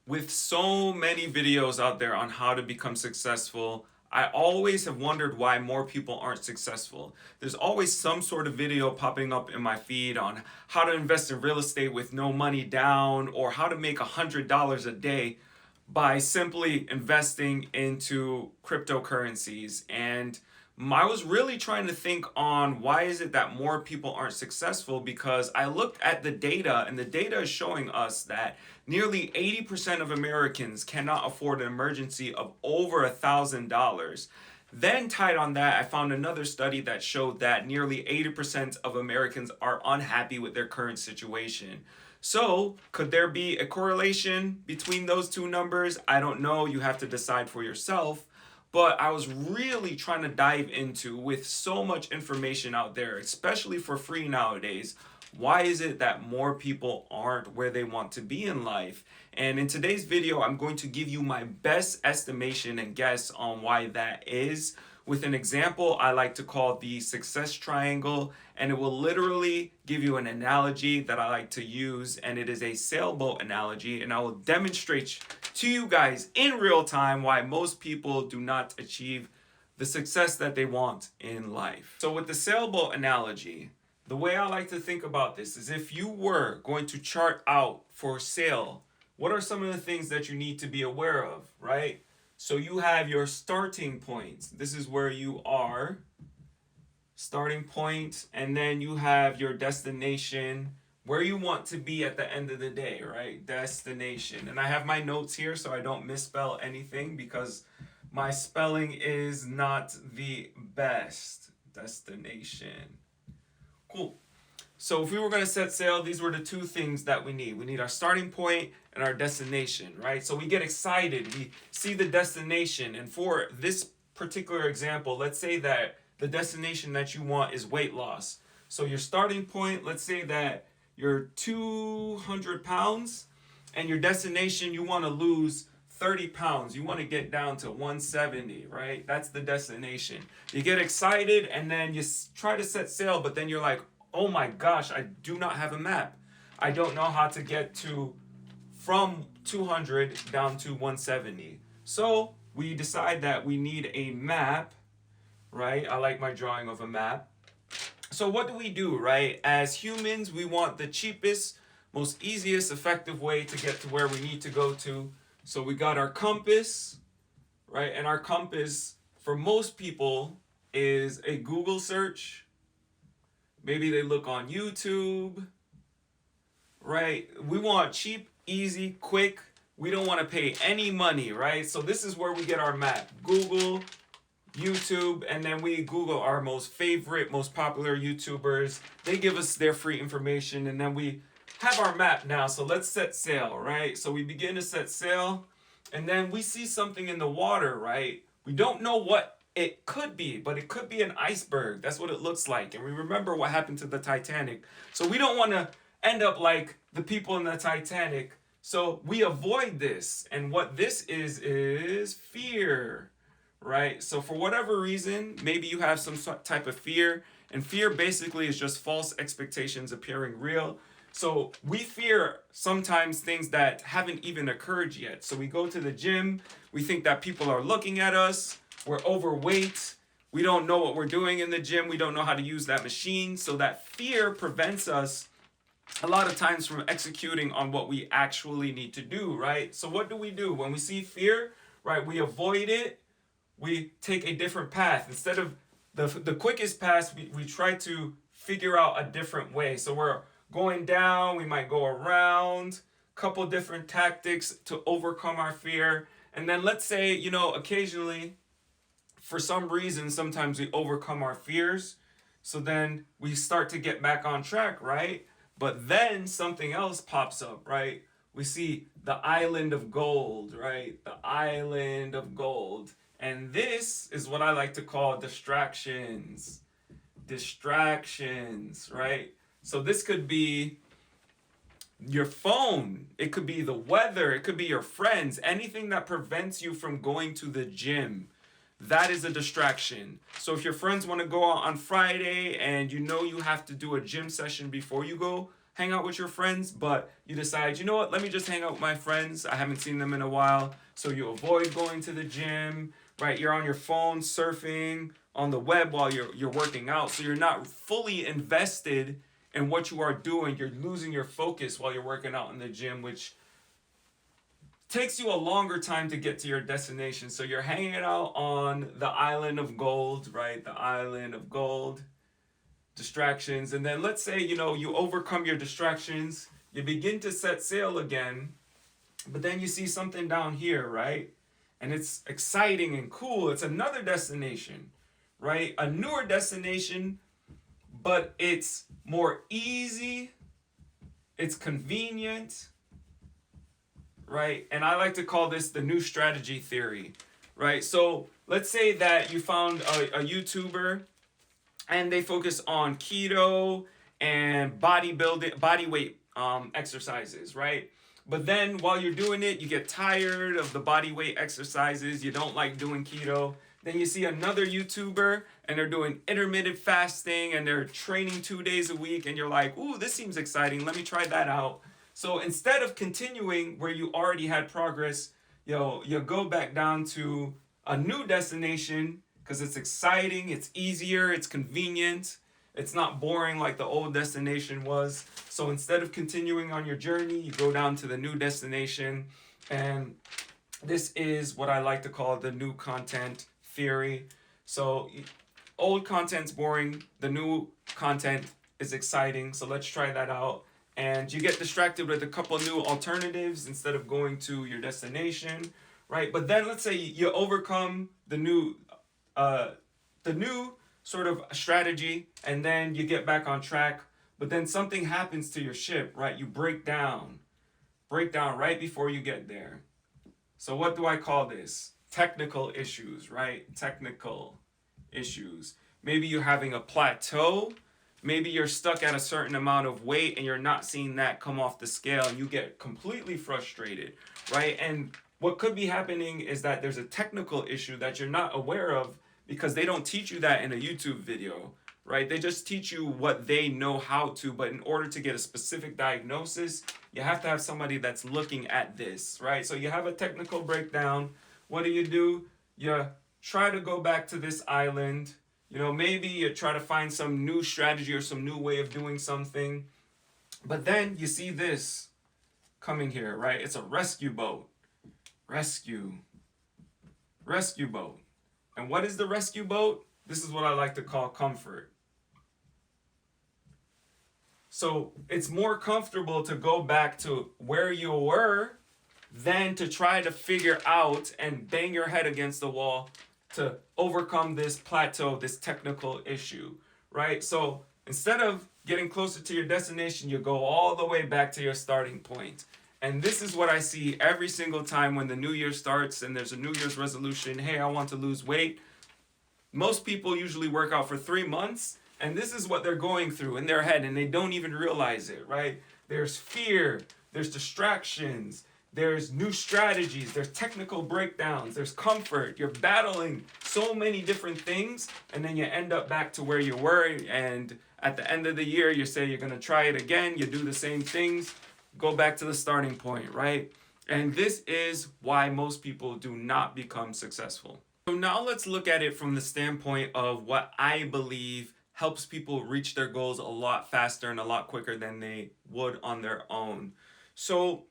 With so many videos out there on how to become successful, I always have wondered why more people aren't successful. There's always some sort of video popping up in my feed on how to invest in real estate with no money down, or how to make $100 a day by simply investing into cryptocurrencies. And I was really trying to think on why is it that more people aren't successful, because I looked at the data, and the data is showing us that nearly 80% of Americans cannot afford an emergency of over $1,000. Then, tied on that, I found another study that showed that nearly 80% of Americans are unhappy with their current situation. So, could there be a correlation between those two numbers? I don't know. You have to decide for yourself. But I was really trying to dive into, with so much information out there, especially for free nowadays, why is it that more people aren't where they want to be in life? And in today's video, I'm going to give you my best estimation and guess on why that is, with an example I like to call the success triangle, and it will literally give you an analogy that I like to use, and it is a sailboat analogy, and I will demonstrate to you guys in real time why most people do not achieve the success that they want in life. So with the sailboat analogy, the way I like to think about this is, if you were going to chart out for sail, what are some of the things that you need to be aware of, right? So you have your starting points. This is where you are, starting point, and then you have your destination, where you want to be at the end of the day, right? Destination. And I have my notes here so I don't misspell anything, because my spelling is not the best. Destination. Cool. So if we were going to set sail, these were the two things that we need. We need our starting point and our destination, right? So we get excited. We see the destination. And for this particular example, let's say that the destination that you want is weight loss. So your starting point, let's say that you're 200 pounds, and your destination, you want to lose 30 pounds. You want to get down to 170, right? That's the destination. You get excited, and then you try to set sail, but then you're like, oh my gosh, I do not have a map. I don't know how to get from 200 down to 170. So we decide that we need a map, right? I like my drawing of a map. So what do, right? As humans, we want the cheapest, most easiest, effective way to get to where we need to go to. So we got our compass, right? And our compass, for most people, is a Google search. Maybe they look on YouTube, right? We want cheap, easy, quick. We don't want to pay any money, right? So this is where we get our map. Google, YouTube, and then we Google our most favorite, most popular YouTubers. They give us their free information, and then we have our map now. So let's set sail, right? So we begin to set sail, and then we see something in the water, right? We don't know what it could be, but it could be an iceberg. That's what it looks like. And we remember what happened to the Titanic. So we don't want to end up like the people in the Titanic. So we avoid this. And what this is fear, right? So for whatever reason, maybe you have some type of fear. And fear basically is just false expectations appearing real. So we fear sometimes things that haven't even occurred yet. So we go to the gym. We think that people are looking at us. We're overweight. We don't know what we're doing in the gym. We don't know how to use that machine. So that fear prevents us a lot of times from executing on what we actually need to do, right? So what do? When we see fear, right, we avoid it. We take a different path. Instead of the quickest path, we try to figure out a different way. So we're going down. We might go around, couple different tactics to overcome our fear. And then let's say, occasionally, for some reason, sometimes we overcome our fears. So then we start to get back on track, right? But then something else pops up, right? We see the island of gold, right? The island of gold. And this is what I like to call distractions. Distractions, right? So this could be your phone. It could be the weather. It could be your friends. Anything that prevents you from going to the gym. That is a distraction. So if your friends want to go out on Friday and you know you have to do a gym session before you go, hang out with your friends, but you decide, you know what, let me just hang out with my friends. I haven't seen them in a while. So you avoid going to the gym, right? You're on your phone surfing on the web while you're working out. So you're not fully invested in what you are doing. You're losing your focus while you're working out in the gym, which takes you a longer time to get to your destination. So you're hanging out on the island of gold, right? The island of gold, distractions. And then let's say, you overcome your distractions, you begin to set sail again, but then you see something down here, right? And it's exciting and cool. It's another destination, right? A newer destination, but it's more easy, it's convenient, right? And I like to call this the new strategy theory, right? So let's say that you found a YouTuber and they focus on keto and bodybuilding, body weight exercises, right? But then while you're doing it, you get tired of the body weight exercises. You don't like doing keto. Then you see another YouTuber and they're doing intermittent fasting and they're training 2 days a week. And you're like, ooh, this seems exciting. Let me try that out. So instead of continuing where you already had progress, you go back down to a new destination because it's exciting, it's easier, it's convenient, it's not boring like the old destination was. So instead of continuing on your journey, you go down to the new destination. And this is what I like to call the new content theory. So old content's boring, the new content is exciting. So let's try that out. And you get distracted with a couple new alternatives instead of going to your destination, right? But then let's say you overcome the new sort of strategy, and then you get back on track. But then something happens to your ship, right? You break down right before you get there. So what do I call this? Technical issues, right? Technical issues. Maybe you're having a plateau. Maybe you're stuck at a certain amount of weight and you're not seeing that come off the scale and you get completely frustrated, right? And what could be happening is that there's a technical issue that you're not aware of because they don't teach you that in a YouTube video, right? They just teach you what they know how to, but in order to get a specific diagnosis, you have to have somebody that's looking at this, right? So you have a technical breakdown. What do? You try to go back to this island. Maybe you try to find some new strategy or some new way of doing something. But then you see this coming here, right? It's a rescue boat. Rescue boat. And what is the rescue boat? This is what I like to call comfort. So it's more comfortable to go back to where you were than to try to figure out and bang your head against the wall to overcome this plateau, this technical issue, right? So instead of getting closer to your destination, you go all the way back to your starting point. And this is what I see every single time when the new year starts and there's a New Year's resolution. Hey, I want to lose weight. Most people usually work out for 3 months, and this is what they're going through in their head, and they don't even realize it, right? There's fear, there's distractions, there's new strategies, there's technical breakdowns, there's comfort. You're battling so many different things, and then you end up back to where you were, and at the end of the year, you say you're going to try it again, you do the same things, go back to the starting point, right? And this is why most people do not become successful. So now let's look at it from the standpoint of what I believe helps people reach their goals a lot faster and a lot quicker than they would on their own. So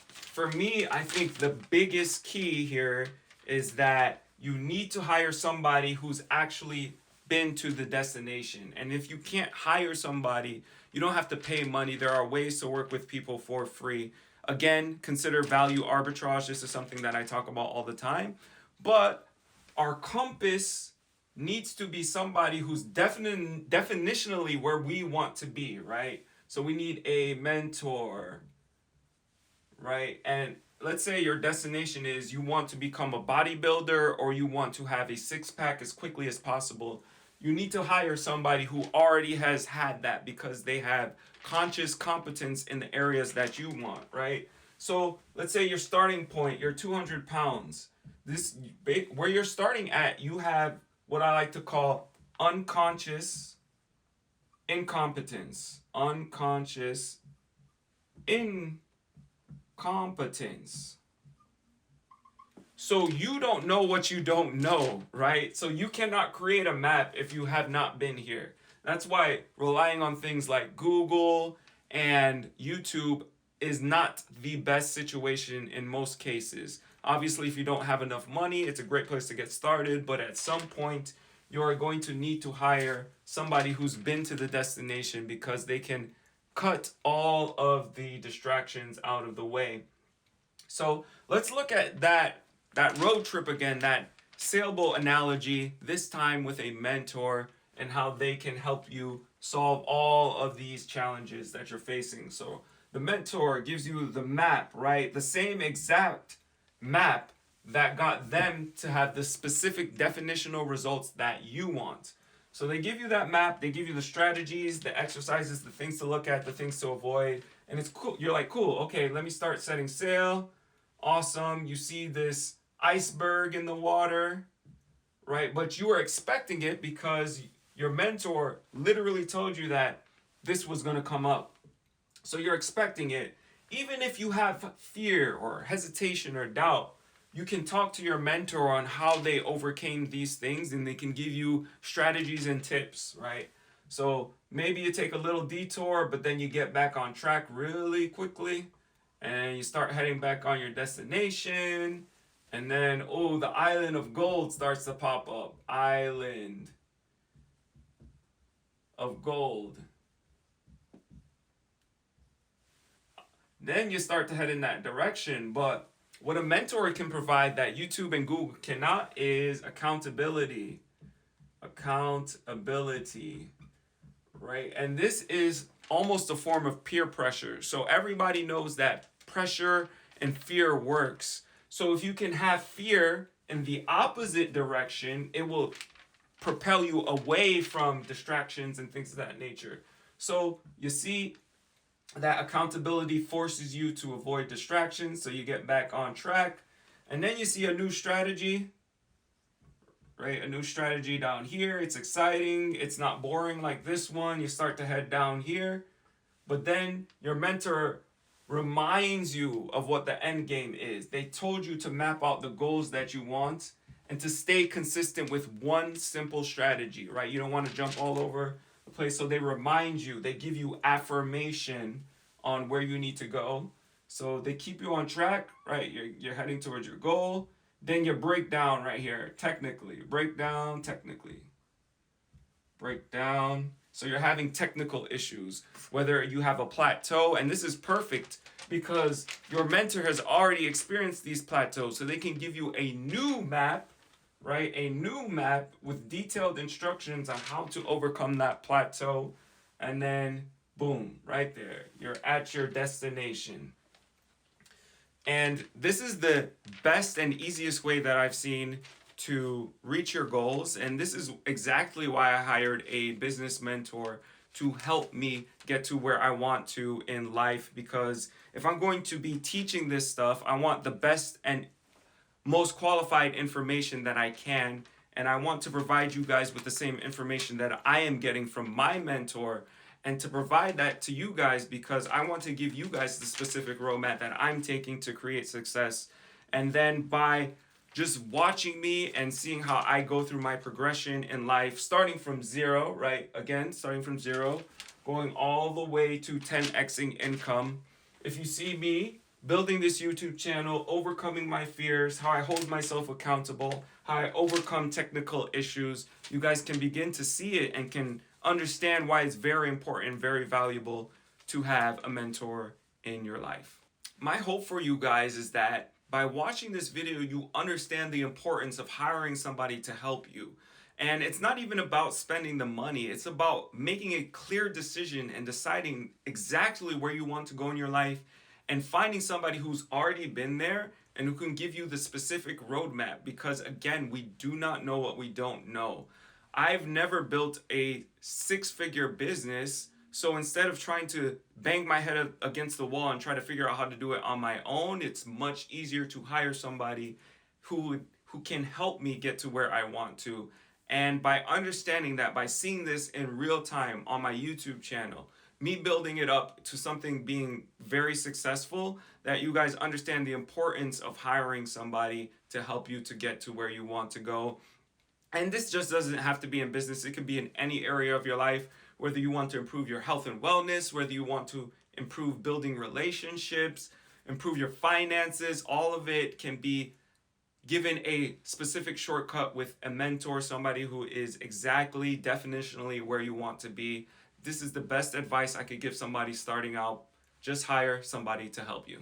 for me, I think the biggest key here is that you need to hire somebody who's actually been to the destination. And if you can't hire somebody, you don't have to pay money. There are ways to work with people for free. Again, consider value arbitrage. This is something that I talk about all the time. But our compass needs to be somebody who's definitionally where we want to be, right? So we need a mentor, right? And let's say your destination is you want to become a bodybuilder or you want to have a six-pack as quickly as possible. You need to hire somebody who already has had that because they have conscious competence in the areas that you want, right? So let's say your starting point, you're 200 pounds. Where you're starting at, you have what I like to call unconscious Incompetence. Unconscious incompetence. So you don't know what you don't know, right? So you cannot create a map if you have not been here. That's why relying on things like Google and YouTube is not the best situation in most cases. Obviously, if you don't have enough money, it's a great place to get started, but at some point, you are going to need to hire somebody who's been to the destination because they can cut all of the distractions out of the way. So let's look at that road trip again, that sailboat analogy, this time with a mentor and how they can help you solve all of these challenges that you're facing. So the mentor gives you the map, right? The same exact map that got them to have the specific definitional results that you want. So they give you that map, they give you the strategies, the exercises, the things to look at, the things to avoid, and it's cool. You're like, cool, okay, let me start setting sail. Awesome. You see this iceberg in the water, right? But you were expecting it because your mentor literally told you that this was going to come up. So you're expecting it. Even if you have fear or hesitation or doubt, you can talk to your mentor on how they overcame these things and they can give you strategies and tips, right? So maybe you take a little detour, but then you get back on track really quickly and you start heading back on your destination. And then, oh, the island of gold starts to pop up. Island of gold. Then you start to head in that direction. But what a mentor can provide that YouTube and Google cannot is accountability. Accountability, right? And this is almost a form of peer pressure. So everybody knows that pressure and fear works. So if you can have fear in the opposite direction, it will propel you away from distractions and things of that nature. So you see that accountability forces you to avoid distractions so you get back on track. And then you see a new strategy, right? A new strategy down here. It's exciting. It's not boring like this one. You start to head down here. But then your mentor reminds you of what the end game is. They told you to map out the goals that you want and to stay consistent with one simple strategy, right? You don't want to jump all over the place. So they remind you, they give you affirmation on where you need to go. So they keep you on track, right? You're heading towards your goal. Then you break down right here, technically. Break down, technically. Break down. So you're having technical issues, whether you have a plateau, and this is perfect because your mentor has already experienced these plateaus, so they can give you a new map, right? A new map with detailed instructions on how to overcome that plateau, and then boom, right there, you're at your destination. And this is the best and easiest way that I've seen to reach your goals. And this is exactly why I hired a business mentor to help me get to where I want to in life. Because if I'm going to be teaching this stuff, I want the best and most qualified information that I can. And I want to provide you guys with the same information that I am getting from my mentor and to provide that to you guys because I want to give you guys the specific roadmap that I'm taking to create success. And then by just watching me and seeing how I go through my progression in life, starting from zero, right? Again, starting from zero, going all the way to 10xing income. If you see me building this YouTube channel, overcoming my fears, how I hold myself accountable, how I overcome technical issues, you guys can begin to see it and can understand why it's very important, very valuable to have a mentor in your life. My hope for you guys is that by watching this video, you understand the importance of hiring somebody to help you. And it's not even about spending the money. It's about making a clear decision and deciding exactly where you want to go in your life and finding somebody who's already been there and who can give you the specific roadmap. Because again, we do not know what we don't know. I've never built a six-figure business, so instead of trying to bang my head against the wall and try to figure out how to do it on my own, it's much easier to hire somebody who can help me get to where I want to. And by understanding that, by seeing this in real time on my YouTube channel, me building it up to something being very successful, that you guys understand the importance of hiring somebody to help you to get to where you want to go. And this just doesn't have to be in business, it can be in any area of your life, whether you want to improve your health and wellness, whether you want to improve building relationships, improve your finances. All of it can be given a specific shortcut with a mentor, somebody who is exactly definitionally where you want to be. This is the best advice I could give somebody starting out. Just hire somebody to help you.